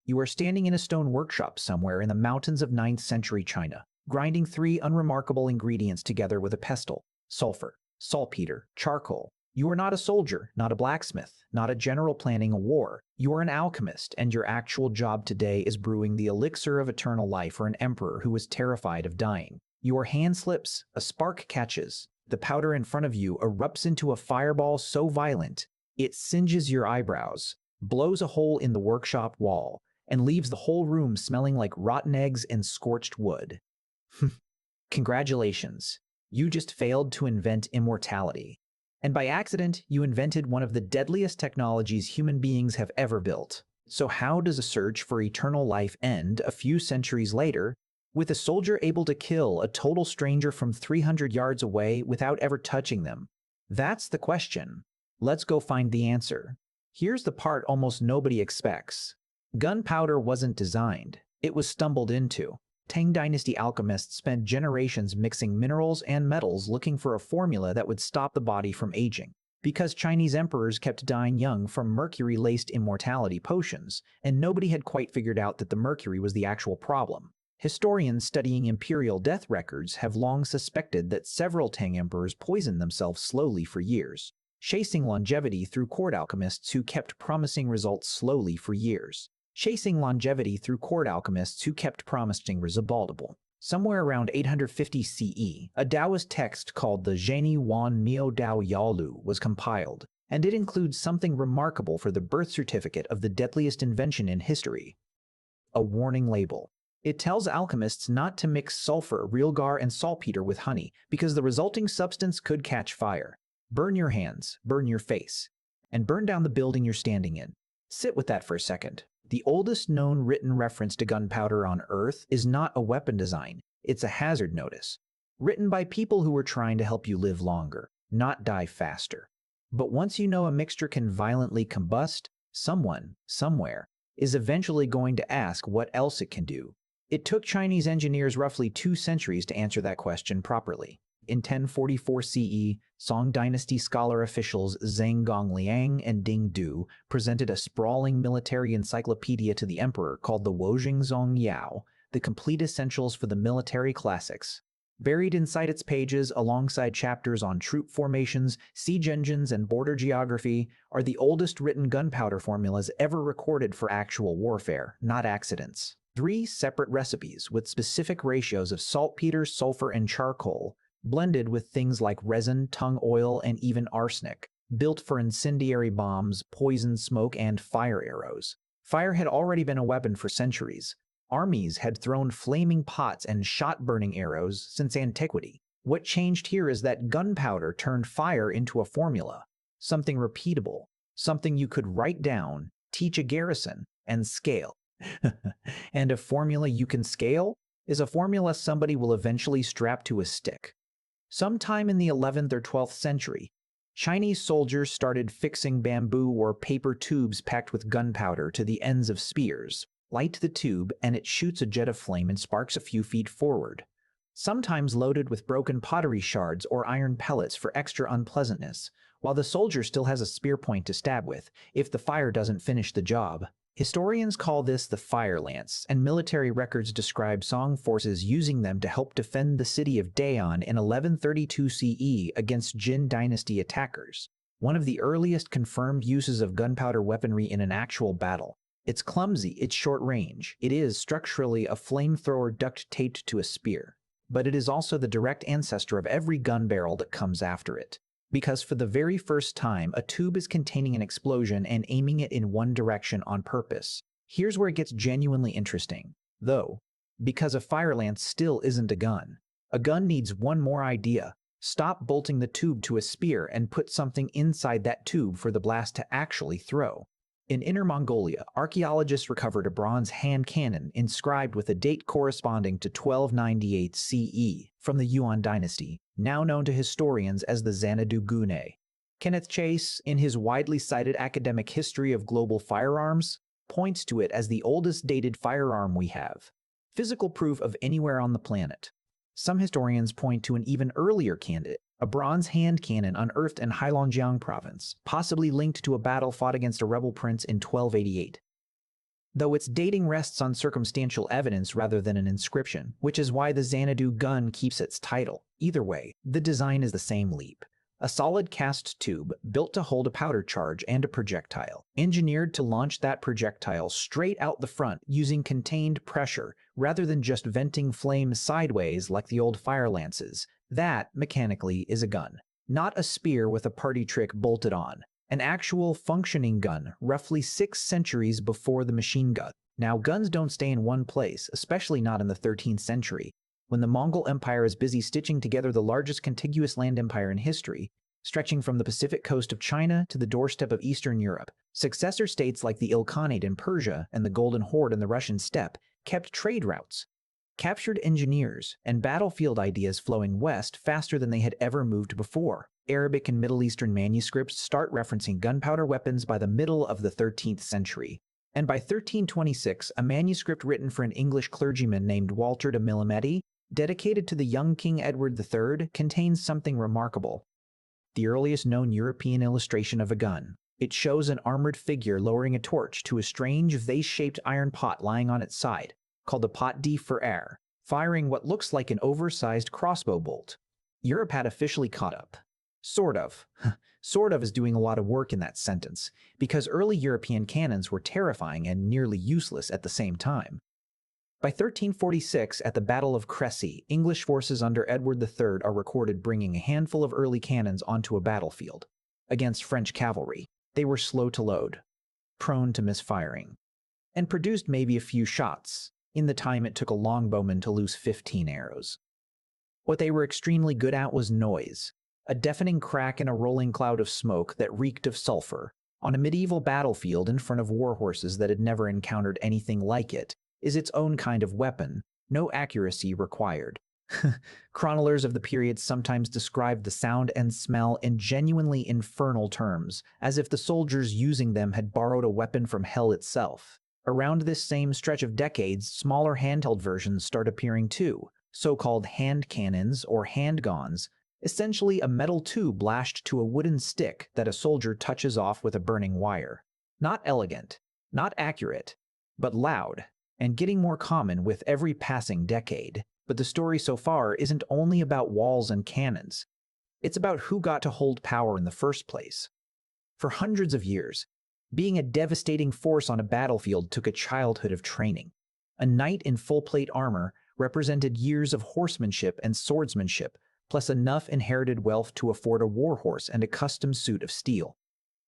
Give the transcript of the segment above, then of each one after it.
You are standing in a stone workshop somewhere in the mountains of 9th century China, grinding three unremarkable ingredients together with a pestle: sulfur, saltpeter, charcoal. You are not a soldier, not a blacksmith, not a general planning a war. You are an alchemist, and your actual job today is brewing the elixir of eternal life for an emperor who was terrified of dying. Your hand slips, a spark catches. The powder in front of you erupts into a fireball so violent, it singes your eyebrows, blows a hole in the workshop wall, and leaves the whole room smelling like rotten eggs and scorched wood. Congratulations, you just failed to invent immortality. And by accident, you invented one of the deadliest technologies human beings have ever built. So how does a search for eternal life end a few centuries later, with a soldier able to kill a total stranger from 300 yards away without ever touching them? That's the question. Let's go find the answer. Here's the part almost nobody expects. Gunpowder wasn't designed, it was stumbled into. Tang dynasty alchemists spent generations mixing minerals and metals looking for a formula that would stop the body from aging. Because Chinese emperors kept dying young from mercury-laced immortality potions, and nobody had quite figured out that the mercury was the actual problem. Historians studying imperial death records have long suspected that several Tang emperors poisoned themselves slowly for years, chasing longevity through court alchemists who kept promising results slowly for years. Somewhere around 850 CE, a Taoist text called the Zheni Wan Miao Dao Yaolu was compiled, and it includes something remarkable for the birth certificate of the deadliest invention in history: a warning label. It tells alchemists not to mix sulfur, realgar, and saltpeter with honey because the resulting substance could catch fire, burn your hands, burn your face, and burn down the building you're standing in. Sit with that for a second. The oldest known written reference to gunpowder on Earth is not a weapon design, it's a hazard notice, written by people who were trying to help you live longer, not die faster. But once you know a mixture can violently combust, someone, somewhere, is eventually going to ask what else it can do. It took Chinese engineers roughly 2 centuries to answer that question properly. In 1044 CE, Song dynasty scholar officials Zhang Gongliang and Ding Du presented a sprawling military encyclopedia to the emperor called the Wozhing Zong Yao, the complete essentials for the military classics. Buried inside its pages, alongside chapters on troop formations, siege engines, and border geography, are the oldest written gunpowder formulas ever recorded for actual warfare, not accidents. 3 separate recipes with specific ratios of saltpeter, sulfur, and charcoal, blended with things like resin, tung oil, and even arsenic, built for incendiary bombs, poison smoke, and fire arrows. Fire had already been a weapon for centuries. Armies had thrown flaming pots and shot-burning arrows since antiquity. What changed here is that gunpowder turned fire into a formula, something repeatable, something you could write down, teach a garrison, and scale. And a formula you can scale is a formula somebody will eventually strap to a stick. Sometime in the 11th or 12th century, Chinese soldiers started fixing bamboo or paper tubes packed with gunpowder to the ends of spears. Light the tube and it shoots a jet of flame and sparks a few feet forward, sometimes loaded with broken pottery shards or iron pellets for extra unpleasantness, while the soldier still has a spear point to stab with if the fire doesn't finish the job. Historians call this the fire lance, and military records describe Song forces using them to help defend the city of Daean in 1132 CE against Jin dynasty attackers, one of the earliest confirmed uses of gunpowder weaponry in an actual battle. It's clumsy, it's short range, it is structurally a flamethrower duct-taped to a spear, but it is also the direct ancestor of every gun barrel that comes after it. Because for the very first time, a tube is containing an explosion and aiming it in one direction on purpose. Here's where it gets genuinely interesting, though, because a fire lance still isn't a gun. A gun needs one more idea. Stop bolting the tube to a spear and put something inside that tube for the blast to actually throw. In Inner Mongolia, archaeologists recovered a bronze hand cannon inscribed with a date corresponding to 1298 CE from the Yuan dynasty, now known to historians as the Xanadu Gune. Kenneth Chase, in his widely cited academic history of global firearms, points to it as the oldest dated firearm we have, physical proof of anywhere on the planet. Some historians point to an even earlier candidate, a bronze hand cannon unearthed in Heilongjiang province, possibly linked to a battle fought against a rebel prince in 1288. though its dating rests on circumstantial evidence rather than an inscription, which is why the Xanadu gun keeps its title. Either way, the design is the same leap. A solid cast tube built to hold a powder charge and a projectile, engineered to launch that projectile straight out the front using contained pressure rather than just venting flames sideways like the old fire lances. That, mechanically, is a gun. Not a spear with a party trick bolted on. An actual functioning gun, roughly 6 centuries before the machine gun. Now, guns don't stay in one place, especially not in the 13th century. When the Mongol Empire is busy stitching together the largest contiguous land empire in history, stretching from the Pacific coast of China to the doorstep of Eastern Europe, successor states like the Ilkhanate in Persia and the Golden Horde in the Russian steppe kept trade routes, captured engineers, and battlefield ideas flowing west faster than they had ever moved before. Arabic and Middle Eastern manuscripts start referencing gunpowder weapons by the middle of the 13th century. And by 1326, a manuscript written for an English clergyman named Walter de Millemedy, dedicated to the young King Edward III, contains something remarkable. The earliest known European illustration of a gun. It shows an armored figure lowering a torch to a strange vase-shaped iron pot lying on its side, called the pot de fer, firing what looks like an oversized crossbow bolt. Europe had officially caught up. Sort of. Sort of is doing a lot of work in that sentence, because early European cannons were terrifying and nearly useless at the same time. By 1346, at the Battle of Crécy, English forces under Edward III are recorded bringing a handful of early cannons onto a battlefield. Against French cavalry, they were slow to load, prone to misfiring, and produced maybe a few shots, in the time it took a longbowman to loose 15 arrows. What they were extremely good at was noise, a deafening crack in a rolling cloud of smoke that reeked of sulfur. On a medieval battlefield in front of war horses that had never encountered anything like it, is its own kind of weapon, no accuracy required. Chroniclers of the period sometimes described the sound and smell in genuinely infernal terms, as if the soldiers using them had borrowed a weapon from hell itself. Around this same stretch of decades, smaller handheld versions start appearing too, so-called hand cannons or handguns, essentially a metal tube lashed to a wooden stick that a soldier touches off with a burning wire. Not elegant, not accurate, but loud, and getting more common with every passing decade. But the story so far isn't only about walls and cannons. It's about who got to hold power in the first place. For hundreds of years, being a devastating force on a battlefield took a childhood of training. A knight in full-plate armor represented years of horsemanship and swordsmanship, plus enough inherited wealth to afford a warhorse and a custom suit of steel.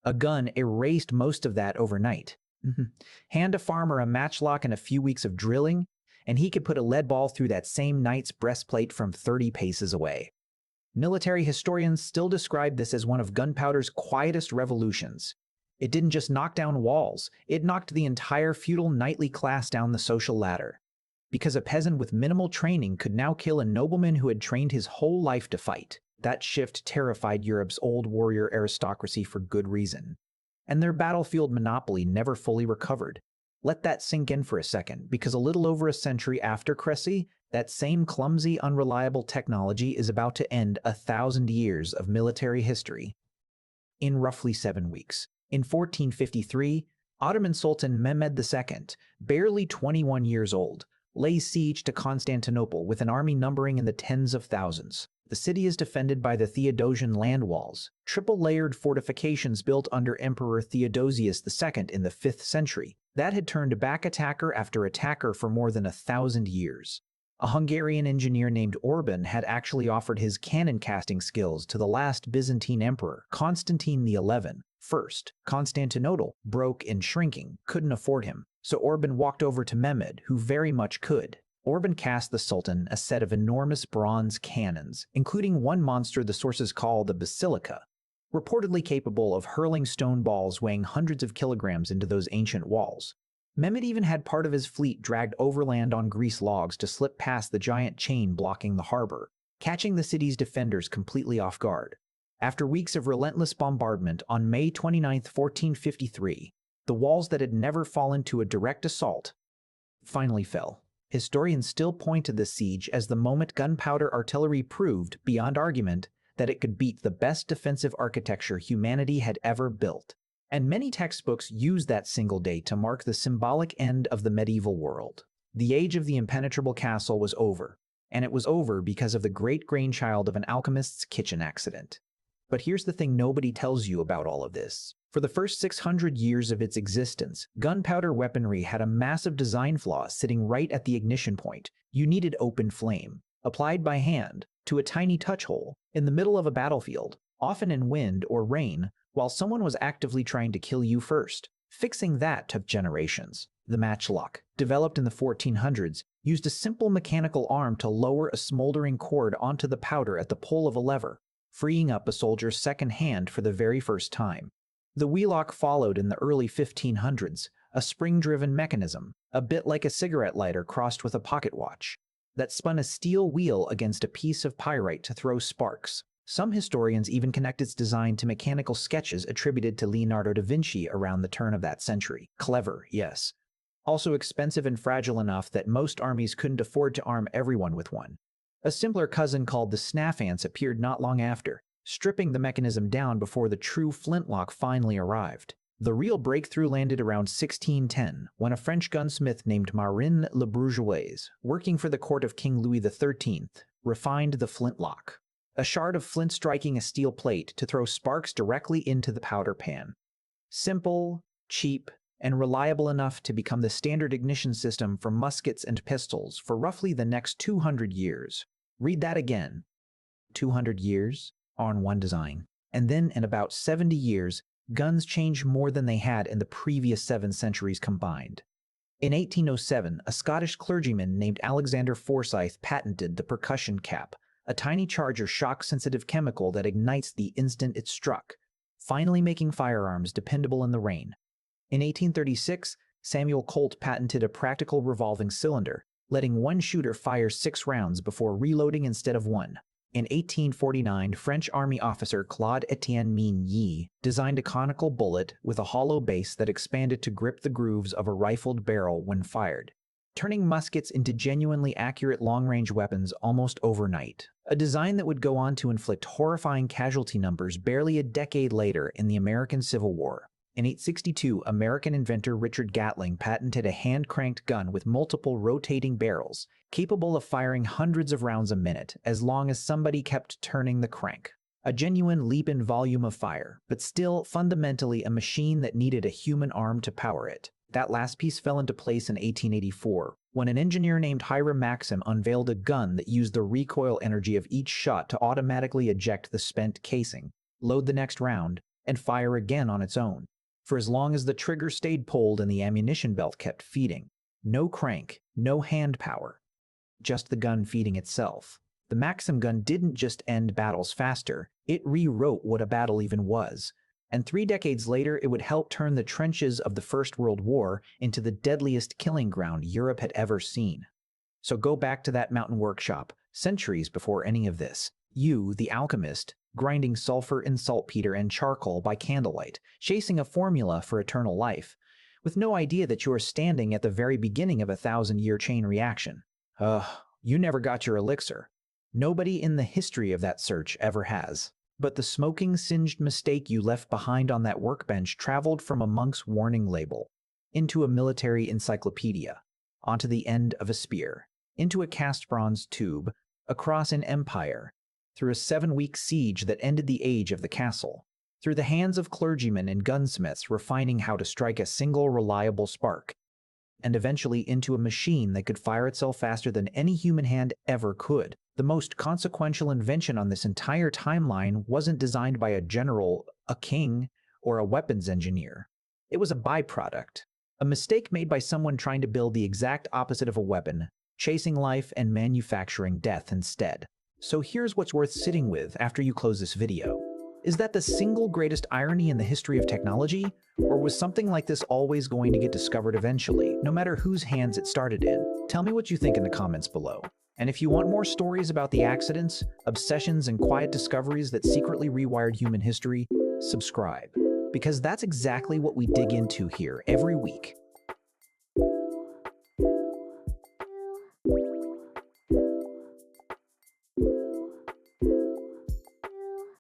A gun erased most of that overnight. Hand a farmer a matchlock and a few weeks of drilling, and he could put a lead ball through that same knight's breastplate from 30 paces away. Military historians still describe this as one of gunpowder's quietest revolutions. It didn't just knock down walls, it knocked the entire feudal knightly class down the social ladder. Because a peasant with minimal training could now kill a nobleman who had trained his whole life to fight. That shift terrified Europe's old warrior aristocracy for good reason. And their battlefield monopoly never fully recovered. Let that sink in for a second, because a little over a century after Crécy, that same clumsy, unreliable technology is about to end 1,000 years of military history in roughly 7 weeks. In 1453, Ottoman Sultan Mehmed II, barely 21 years old, lays siege to Constantinople with an army numbering in the tens of thousands. The city is defended by the Theodosian land walls, triple-layered fortifications built under Emperor Theodosius II in the 5th century, that had turned back attacker after attacker for more than 1,000 years. A Hungarian engineer named Orban had actually offered his cannon-casting skills to the last Byzantine emperor, Constantine XI. First, Constantinople, broke and shrinking, couldn't afford him, so Orban walked over to Mehmed, who very much could. Orban cast the Sultan a set of enormous bronze cannons, including one monster the sources call the Basilica, reportedly capable of hurling stone balls weighing hundreds of kilograms into those ancient walls. Mehmed even had part of his fleet dragged overland on grease logs to slip past the giant chain blocking the harbor, catching the city's defenders completely off guard. After weeks of relentless bombardment, on May 29, 1453, the walls that had never fallen to a direct assault finally fell. Historians still point to this siege as the moment gunpowder artillery proved, beyond argument, that it could beat the best defensive architecture humanity had ever built. And many textbooks use that single date to mark the symbolic end of the medieval world. The age of the impenetrable castle was over, and it was over because of the great grandchild of an alchemist's kitchen accident. But here's the thing nobody tells you about all of this. For the first 600 years of its existence, gunpowder weaponry had a massive design flaw sitting right at the ignition point. You needed open flame, applied by hand, to a tiny touch hole, in the middle of a battlefield, often in wind or rain, while someone was actively trying to kill you first. Fixing that took generations. The matchlock, developed in the 1400s, used a simple mechanical arm to lower a smoldering cord onto the powder at the pull of a lever, freeing up a soldier's second hand for the very first time. The wheelock followed in the early 1500s, a spring-driven mechanism, a bit like a cigarette lighter crossed with a pocket watch, that spun a steel wheel against a piece of pyrite to throw sparks. Some historians even connect its design to mechanical sketches attributed to Leonardo da Vinci around the turn of that century. Clever, yes. Also expensive and fragile enough that most armies couldn't afford to arm everyone with one. A simpler cousin called the snaffance appeared not long after, stripping the mechanism down before the true flintlock finally arrived. The real breakthrough landed around 1610, when a French gunsmith named Marin Le Bourgeois, working for the court of King Louis XIII, refined the flintlock. A shard of flint striking a steel plate to throw sparks directly into the powder pan. Simple, cheap, and reliable enough to become the standard ignition system for muskets and pistols for roughly the next 200 years. Read that again. 200 years on one design. And then in about 70 years, guns changed more than they had in the previous 7 centuries combined. In 1807, a Scottish clergyman named Alexander Forsyth patented the percussion cap, a tiny charge or shock-sensitive chemical that ignites the instant it's struck, finally making firearms dependable in the rain. In 1836, Samuel Colt patented a practical revolving cylinder, letting one shooter fire 6 rounds before reloading instead of 1. In 1849, French Army officer Claude-Étienne Migny designed a conical bullet with a hollow base that expanded to grip the grooves of a rifled barrel when fired, turning muskets into genuinely accurate long-range weapons almost overnight. A design that would go on to inflict horrifying casualty numbers barely a decade later in the American Civil War. In 1862, American inventor Richard Gatling patented a hand-cranked gun with multiple rotating barrels, capable of firing hundreds of rounds a minute as long as somebody kept turning the crank. A genuine leap in volume of fire, but still fundamentally a machine that needed a human arm to power it. That last piece fell into place in 1884, when an engineer named Hiram Maxim unveiled a gun that used the recoil energy of each shot to automatically eject the spent casing, load the next round, and fire again on its own, for as long as the trigger stayed pulled and the ammunition belt kept feeding. No crank, no hand power, just the gun feeding itself. The Maxim gun didn't just end battles faster, it rewrote what a battle even was. And 3 decades later, it would help turn the trenches of the First World War into the deadliest killing ground Europe had ever seen. So go back to that mountain workshop, centuries before any of this. You, the alchemist, grinding sulfur and saltpeter and charcoal by candlelight, chasing a formula for eternal life, with no idea that you are standing at the very beginning of a 1,000-year chain reaction. You never got your elixir. Nobody in the history of that search ever has. But the smoking, singed mistake you left behind on that workbench traveled from a monk's warning label, into a military encyclopedia, onto the end of a spear, into a cast bronze tube, across an empire, through a 7-week siege that ended the age of the castle, through the hands of clergymen and gunsmiths refining how to strike a single reliable spark, and eventually into a machine that could fire itself faster than any human hand ever could. The most consequential invention on this entire timeline wasn't designed by a general, a king, or a weapons engineer. It was a byproduct, a mistake made by someone trying to build the exact opposite of a weapon, chasing life and manufacturing death instead. So here's what's worth sitting with after you close this video. Is that the single greatest irony in the history of technology? Or was something like this always going to get discovered eventually, no matter whose hands it started in? Tell me what you think in the comments below. And if you want more stories about the accidents, obsessions, and quiet discoveries that secretly rewired human history, subscribe. Because that's exactly what we dig into here every week.